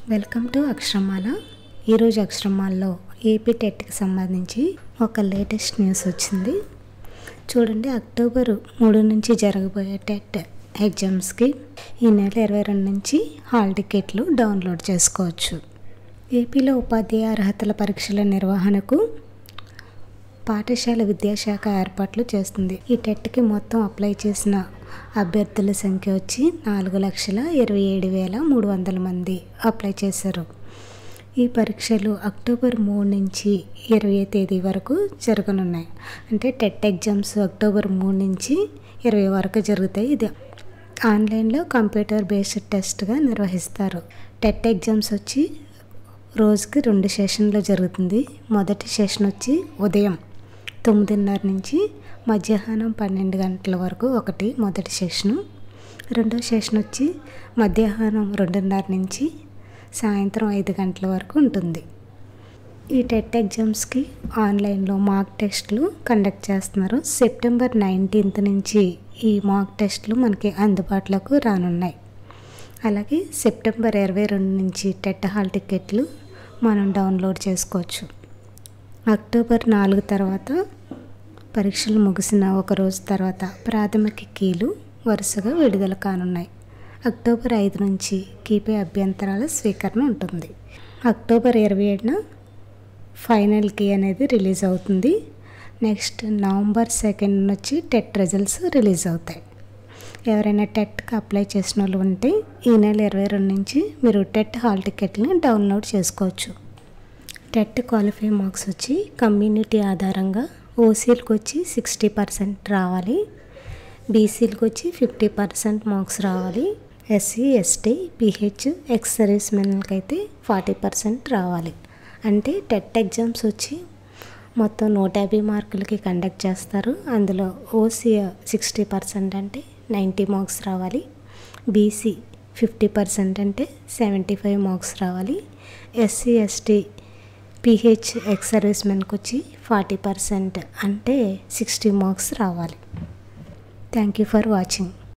Welcome to అక్షరమాల. ఈరోజు అక్షరమాలలో AP టెట్కి సంబంధించి ఒక లేటెస్ట్ న్యూస్ వచ్చింది. చూడండి, అక్టోబర్ 3 నుంచి జరగబోయే టెట్ ఎగ్జామ్స్కి ఈ నెల 22 నుంచి హాల్ టికెట్లు డౌన్లోడ్ చేసుకోవచ్చు. ఏపీలో ఉపాధ్యాయ అర్హతల పరీక్షల నిర్వహణకు పాఠశాల విద్యాశాఖ ఏర్పాట్లు చేస్తుంది. ఈ టెట్కి మొత్తం అప్లై చేసిన అభ్యర్థుల సంఖ్య వచ్చి 4,27,300 మంది అప్లై చేశారు. ఈ పరీక్షలు అక్టోబర్ 3 నుంచి 20 తేదీ వరకు జరగనున్నాయి. అంటే టెట్ ఎగ్జామ్స్ అక్టోబర్ 3 నుంచి 20 వరకు జరుగుతాయి. ఇది ఆన్లైన్లో కంప్యూటర్ బేస్డ్ టెస్ట్గా నిర్వహిస్తారు. టెట్ ఎగ్జామ్స్ వచ్చి రోజుకి 2 సెషన్లు జరుగుతుంది. మొదటి సెషన్ వచ్చి ఉదయం 9:30 నుంచి మధ్యాహ్నం 12 గంటల వరకు మొదటి సెషను. రెండో సెషన్ వచ్చి మధ్యాహ్నం 2:30 నుంచి సాయంత్రం 5 గంటల వరకు ఉంటుంది. ఈ టెట్ ఎగ్జామ్స్కి ఆన్లైన్లో మాక్ టెస్టులు కండక్ట్ చేస్తున్నారు. సెప్టెంబర్ 19 నుంచి ఈ మాక్ టెస్టులు మనకి అందుబాటులోకి రానున్నాయి. అలాగే సెప్టెంబర్ 22 నుంచి టెట్ హాల్ టికెట్లు మనం డౌన్లోడ్ చేసుకోవచ్చు. అక్టోబర్ 4 తర్వాత పరీక్షలు ముగిసిన ఒక రోజు తర్వాత ప్రాథమిక కీలు వరుసగా విడుదల కానున్నాయి. అక్టోబర్ 5 నుంచి కీపై అభ్యంతరాల స్వీకరణ ఉంటుంది. అక్టోబర్ 27న ఫైనల్ కీ అనేది రిలీజ్ అవుతుంది. నెక్స్ట్ నవంబర్ 2 నుంచి టెట్ రిజల్ట్స్ రిలీజ్ అవుతాయి. ఎవరైనా టెట్కి అప్లై చేసిన వాళ్ళు ఉంటే ఈ నెల 22 నుంచి మీరు టెట్ హాల్ టికెట్ని డౌన్లోడ్ చేసుకోవచ్చు. టెట్ క్వాలిఫై మార్క్స్ వచ్చి కమ్యూనిటీ ఆధారంగా ఓసీలకు వచ్చి 60% రావాలి, బీసీలకు వచ్చి 50% మార్క్స్ రావాలి, SC, ST, PH, ex service మెన్లకి అయితే 40% రావాలి. అంటే టెట్ ఎగ్జామ్స్ వచ్చి మొత్తం 150 మార్కులకి కండక్ట్ చేస్తారు. అందులో ఓసీ 60% అంటే 90 మార్క్స్ రావాలి, బీసీ 50% అంటే 75 మార్క్స్ రావాలి, SC, ST, PH, ex service మెన్కి వచ్చి 40% అంటే 60 మార్క్స్ రావాలి. Thank you for watching.